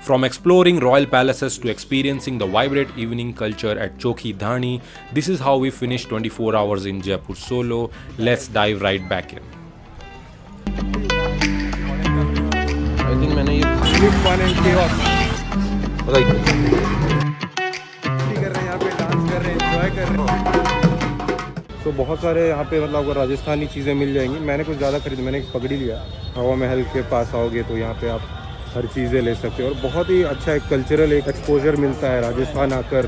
From exploring royal palaces to experiencing the vibrant evening culture at Chokhi Dhani, this is how we finish 24 hours in Jaipur solo. Let's dive right back in. I think मैंने ये fun and chaos like कर रहे हैं यहाँ पे, dance कर रहे हैं, एंजॉय कर रहे हैं। तो बहुत सारे यहाँ पे मतलब आपको राजस्थानी चीज़ें मिल जाएंगी। मैंने कुछ ज़्यादा खरीदी, मैंने एक पगड़ी लिया। हवा महल के पास आओगे तो यहाँ पे आप हर चीज़ें ले सकते हो और बहुत ही अच्छा एक कल्चरल एक एक्सपोजर मिलता है राजस्थान आकर।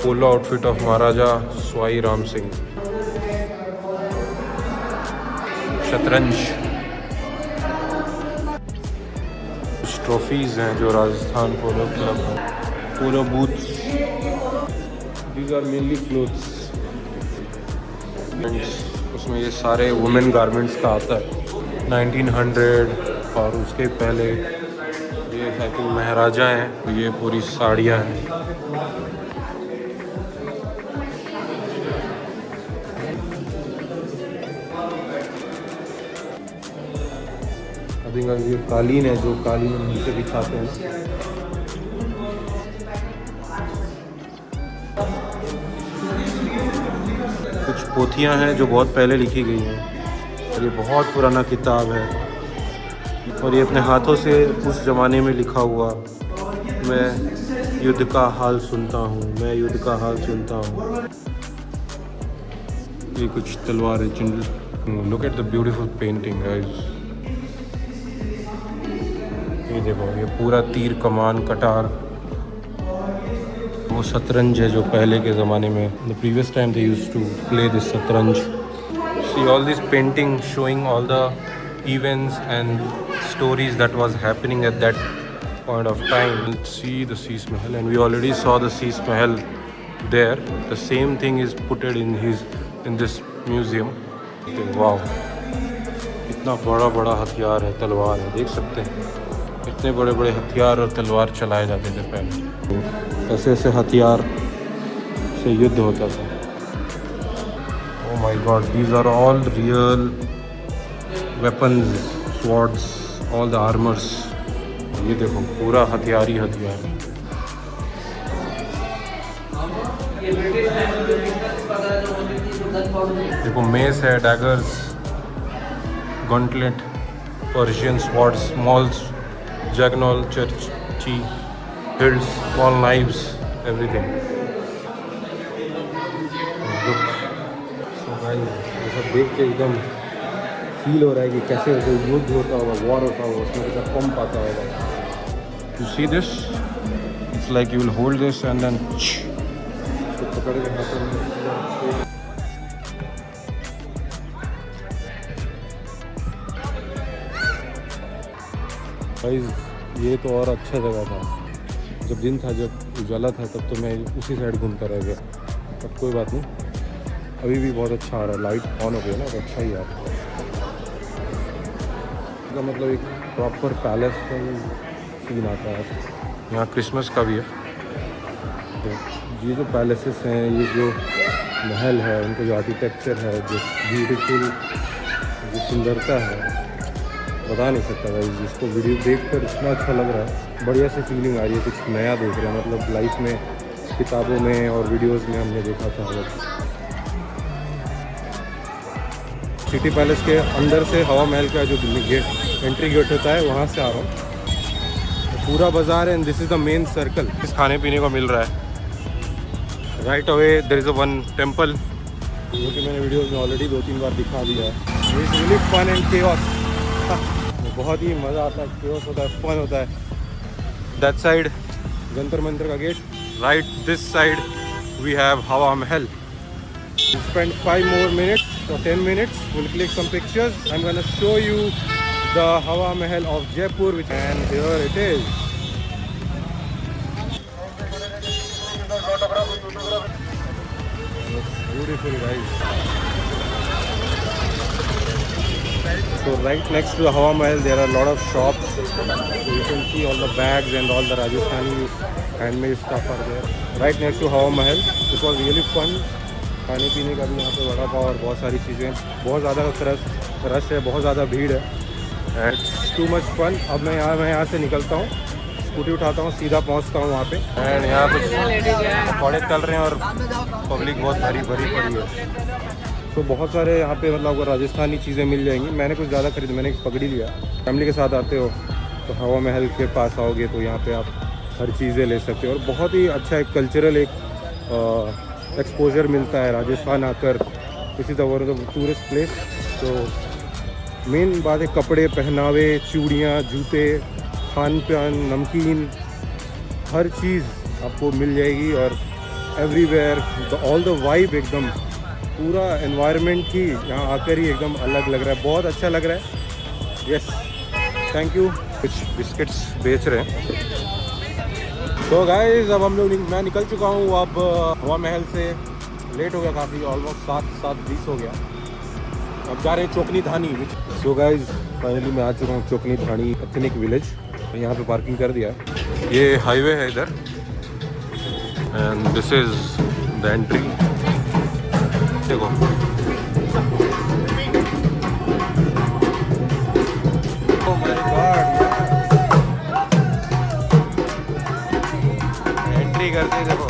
Polo outfit of Maharaja Sawai Ram Singh. शतरंज कुछ ट्रॉफीज हैं जो राजस्थान पोलो क्लब है। Polo booth, these are mainly clothes. उसमें ये सारे वुमेन गारमेंट्स का आता है 1900 और उसके पहले। ये है कि महाराजा हैं, ये पूरी साड़ियाँ हैं। अभी ये कालीन है जो कालीन नीचे बिछाते हैं। कुछ पोथियाँ हैं जो बहुत पहले लिखी गई हैं और ये बहुत पुराना किताब है और ये अपने हाथों से उस ज़माने में लिखा हुआ। मैं युद्ध का हाल सुनता हूँ, मैं युद्ध का हाल सुनता हूँ। ये कुछ तलवार है। Look at the beautiful painting guys. ये देखो, ये पूरा तीर कमान कटार। वो शतरंज है जो पहले के ज़माने में the previous time they used to play this शतरंज। See all this painting showing all the events and stories that was happening at that point of time. See the Sheesh Mahal, and we already saw the Sheesh Mahal there. The same thing is put in this museum. Wow, इतना बड़ा बड़ा हथियार है, तलवार है, देख सकते हैं। इतने बड़े बड़े हथियार और तलवार चलाए जाते थे पहले। ऐसे ऐसे हथियार से युद्ध होता था। Oh my God, these are all real weapons, swords, all the armors. ये देखो, पूरा हथियार ही हथियार। देखो, मेस है, डैगर्स, गॉन्टलेट, पर्शियन स्वॉर्ड्स, स्मॉल्स, जैगनॉल, चर्ची, हिल्स, small knives, everything. So guys, ये सब देख के एकदम फील हो रहा है कि कैसे युद्ध होता होगा, वॉर होता होगा, उसमें कैसा पंप आता होगा। You see this? It's like you will hold this and then उसको पकड़ के हाथों में गाइस, ये तो और अच्छा जगह था। जब दिन था, जब उजाला था, तब तो मैं उसी साइड घूमता रह गया। अब कोई बात नहीं, अभी भी बहुत अच्छा आ रहा है। लाइट ऑन हो गया ना, तो अच्छा ही आ रहा है। का मतलब एक प्रॉपर पैलेस का सीन आता है। यहाँ क्रिसमस का भी है। तो ये जो पैलेसेस हैं, ये जो महल है, उनका जो आर्किटेक्चर है, जो ब्यूटीफुल, जो सुंदरता है, बता नहीं सकता भाई। जिसको वीडियो देखकर इतना अच्छा लग रहा है, बढ़िया सी फीलिंग आ रही है, कुछ नया देख रहे हैं। मतलब लाइफ में, किताबों में और वीडियोस में हमने देखा था। सिटी पैलेस के अंदर से हवा महल का जो गेट, एंट्री गेट होता है, वहाँ से आ रहा हूँ। पूरा बाजार है and this is the main circle. इस खाने पीने को मिल रहा है। Right away there is a one temple, जो कि मैंने वीडियोस में ऑलरेडी 2-3 बार दिखा दिया है। ये रियली फन एंड केओस। बहुत ही मज़ा आता है, केओस होता है, फन होता है। दैट साइड जंतर मंतर का gate. Right this side we have Hawa Mahal. We'll spend 5 more minutes or 10 minutes. We'll click some pictures. I'm gonna show you the Hawa Mahal of Jaipur, and here it is. Looks beautiful, guys. So right next to the Hawa Mahal, there are a lot of shops. So you can see all the bags and all the Rajasthani handmade stuff are there. Right next to Hawa Mahal. It was really fun. खाने पीने का भी यहाँ पे वड़ा पाव और बहुत सारी चीज़ें। बहुत ज़्यादा रश है, बहुत ज़्यादा भीड़ है। Too much fun. अब मैं यहाँ से निकलता हूँ, स्कूटी उठाता हूँ, सीधा पहुँचता हूँ वहाँ पे। एंड यहाँ कुछ पकौड़े चल रहे हैं और पब्लिक बहुत भरी भरी पड़ी है। तो बहुत सारे यहाँ पे मतलब राजस्थानी चीज़ें मिल जाएंगी। मैंने कुछ ज़्यादा खरीदी, मैंने एक पगड़ी लिया। फैमिली के साथ आते हो तो हवा महल के पास आओगे तो यहाँ पे आप हर चीज़ें ले सकते हो और बहुत ही अच्छा एक कल्चरल एक एक्सपोजर मिलता है राजस्थान आकर। किसी तरह टूरिस्ट प्लेस तो मेन बात है कपड़े, पहनावे, चूड़ियाँ, जूते, खान पान, नमकीन, हर चीज़ आपको मिल जाएगी। और एवरीवेयर ऑल द वाइब एकदम पूरा एनवायरनमेंट ही यहाँ आकर ही एकदम अलग लग रहा है, बहुत अच्छा लग रहा है। Yes, thank you. कुछ बिस्किट्स बेच रहे हैं। तो गाइस अब हम लोग मैं निकल चुका हूँ अब हवा महल से। लेट हो गया काफ़ी, ऑलमोस्ट 7:20 हो गया। अब जा रहे हैं चोकनी धानी। सो गाइस फाइनली मैं आ चुका हूँ चोकनी धानी एथनिक विलेज। यहाँ पे पार्किंग कर दिया। ये हाईवे है इधर and this is the entry. देखो एंट्री करते देखो।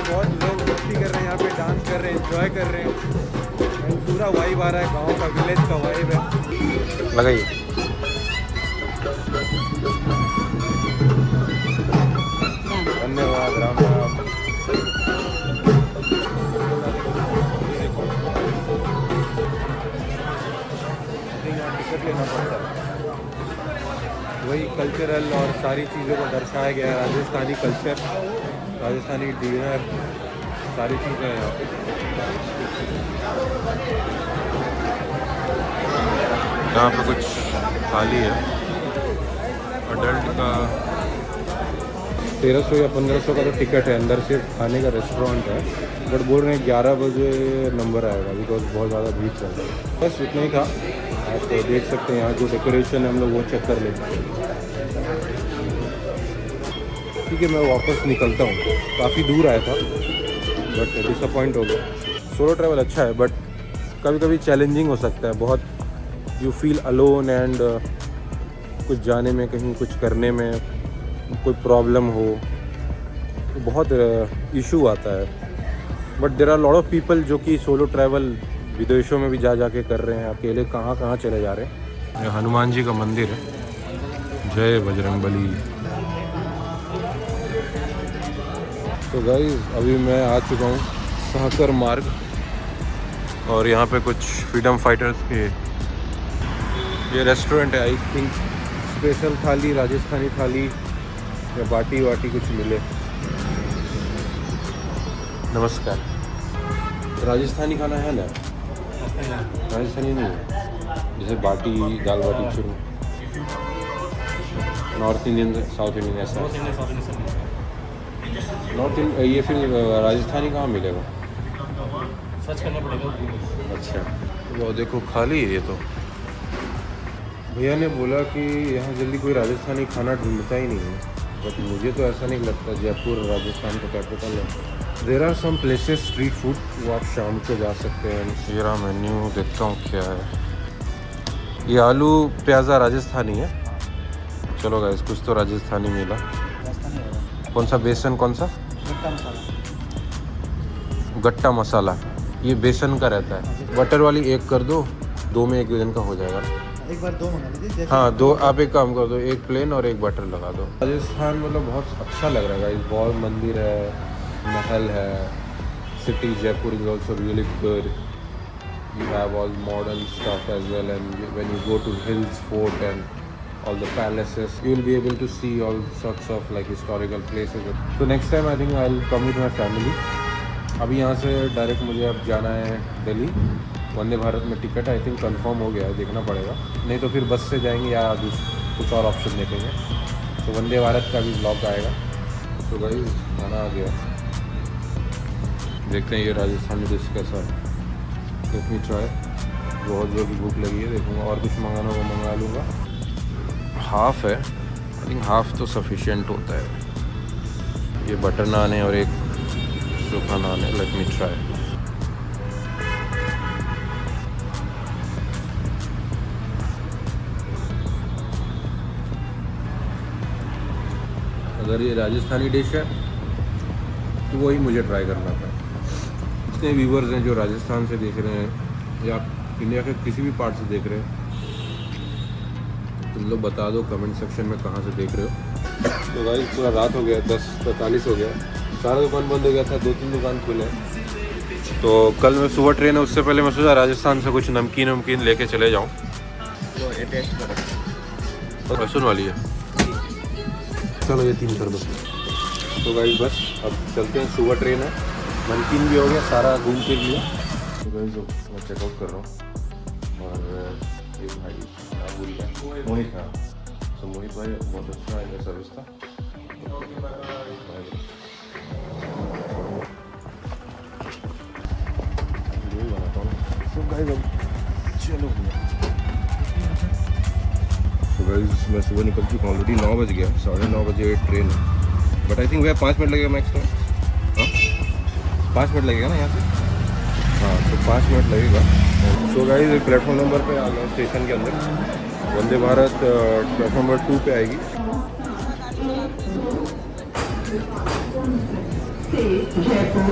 बहुत लोग मस्ती कर रहे हैं यहाँ पे, डांस कर रहे हैं, एंजॉय कर रहे हैं। पूरा वाइब आ रहा है, गांव का, विलेज का वाइब है। लगाइए। धन्यवाद, राम राम। टिकट लेना पड़ता है। वही कल्चरल और सारी चीज़ों को दर्शाया गया है, राजस्थानी कल्चर, राजस्थानी डिनर, सारी चीज़ें हैं यहाँ पे। यहाँ पे कुछ थाली है, अडल्ट का 1300 या 1500 का तो टिकट है। अंदर सिर्फ खाने का रेस्टोरेंट है, बट बोल रहे हैं 11 बजे नंबर आएगा बिकॉज बहुत ज़्यादा भीड़ चल रही है। बस इतना ही था। आप तो देख सकते हैं यहाँ जो डेकोरेशन है, हम लोग वो चेक कर लेते हैं। ठीक है, मैं वापस निकलता हूँ। काफ़ी दूर आया था बट डिसअपॉइंट हो गया। सोलो ट्रैवल अच्छा है बट कभी कभी चैलेंजिंग हो सकता है बहुत। यू फील अलोन एंड कुछ जाने में, कहीं कुछ करने में कोई प्रॉब्लम हो तो बहुत इशू आता है। But there are lot of people जो कि सोलो ट्रैवल विदेशों में भी जा के कर रहे हैं। अकेले कहाँ चले जा रहे हैं। ये हनुमान जी का मंदिर है। जय बजरंगबली। तो गाइस अभी मैं आ चुका हूँ सहकर मार्ग और यहाँ पे कुछ फ्रीडम फाइटर्स के ये रेस्टोरेंट है। आई थिंक स्पेशल थाली, राजस्थानी थाली या बाटी वाटी कुछ मिले। नमस्कार। राजस्थानी खाना है ना? राजस्थानी नहीं है, जैसे बाटी, दाल बाटी चूरमा। नॉर्थ इंडियन, साउथ इंडियन ऐसा। नॉर्थ इंडियन ये फिर राजस्थानी कहाँ मिलेगा? सर्च करना पड़ेगा। अच्छा, वो देखो खाली है ये तो। भैया ने बोला कि यहाँ जल्दी कोई राजस्थानी खाना ढूंढता ही नहीं है, बट मुझे तो ऐसा नहीं लगता। जयपुर राजस्थान का कैपिटल है। There are some places street food, वो आप शाम को जा सकते हैं। ये रहा मेन्यू, देखता हूँ क्या है। ये आलू प्याज़ा राजस्थानी है। चलो गाइस, कुछ तो राजस्थानी मिला। कौन सा बेसन, कौन सा? गट्टा मसाला। ये बेसन का रहता है। बटर वाली एक कर दो, 2 में 1 वजन का हो जाएगा। एक बार 2 मंगा लीजिए। हाँ 2। आप एक काम कर दो, 1 प्लेन और 1 बटर लगा दो। राजस्थान मतलब बहुत अच्छा लग रहा है गाइस। बहुत मंदिर है, महल है, city Jaipur is also really good. You have all modern stuff as well and when you go to hills fort and all the palaces, you will be able to see all sorts of like historical places. So next time I think I'll come with my family. अभी यहाँ से direct मुझे अब जाना है दिल्ली। वंदे भारत में ticket I think confirm हो गया है, देखना पड़ेगा। नहीं तो फिर बस से जाएंगे या कुछ और ऑप्शन देखेंगे। तो वंदे भारत का भी ब्लॉग आएगा। तो गाइस खाना आ गया, देखते हैं ये राजस्थानी डिश कैसा है। Let me try. बहुत जोर की भूख लगी है, देखूँगा और कुछ मंगाना होगा मंगा लूँगा। हाफ है, आई थिंक हाफ तो सफिशिएंट होता है। ये बटर नान है और एक सूखा नान है। Let me try. अगर ये राजस्थानी डिश है तो वही मुझे ट्राई करना था। जितने व्यूवर्स हैं जो राजस्थान से देख रहे हैं या इंडिया के किसी भी पार्ट से देख रहे हैं, तुम लोग बता दो कमेंट सेक्शन में कहाँ से देख रहे हो। तो भाई पूरा रात हो गया, 10:45 हो गया, सारा दुकान बंद हो गया था, 2-3 दुकान खुले हैं। तो कल मैं सुबह ट्रेन है, उससे पहले मैं सोचा राजस्थान से कुछ नमकीन वमकीन लेके चले जाऊँ। तो ये टेस्ट करो। लहसुन वाली है, चलो ये 3 कर दो। तो भाई बस अब चलते हैं, सुबह ट्रेन है, नमकीन भी हो गया, सारा घूम फिर लिया। तो भाई जो मैं चेकआउट कर रहा हूँ और ये भाई क्या बोल रहा है, मोहित। हाँ, तो मोहित भाई बहुत अच्छा इनका सर्विस था। यही बनाता हूँ। तो गाइस अब चलो तो गाइस मैं सुबह निकल चुका हूँ, ऑलरेडी 9 बज गया, 9:30 बजे ट्रेन है। बट आई थिंक भैया 5 मिनट लगेगा मैक्स में। हाँ 5 मिनट लगेगा ना यहाँ से। हाँ तो 5 मिनट लगेगा। सो गाइस प्लेटफॉर्म नंबर पे आ गया स्टेशन के अंदर। वंदे भारत प्लेटफॉर्म नंबर 2 पे आएगी। जयपुर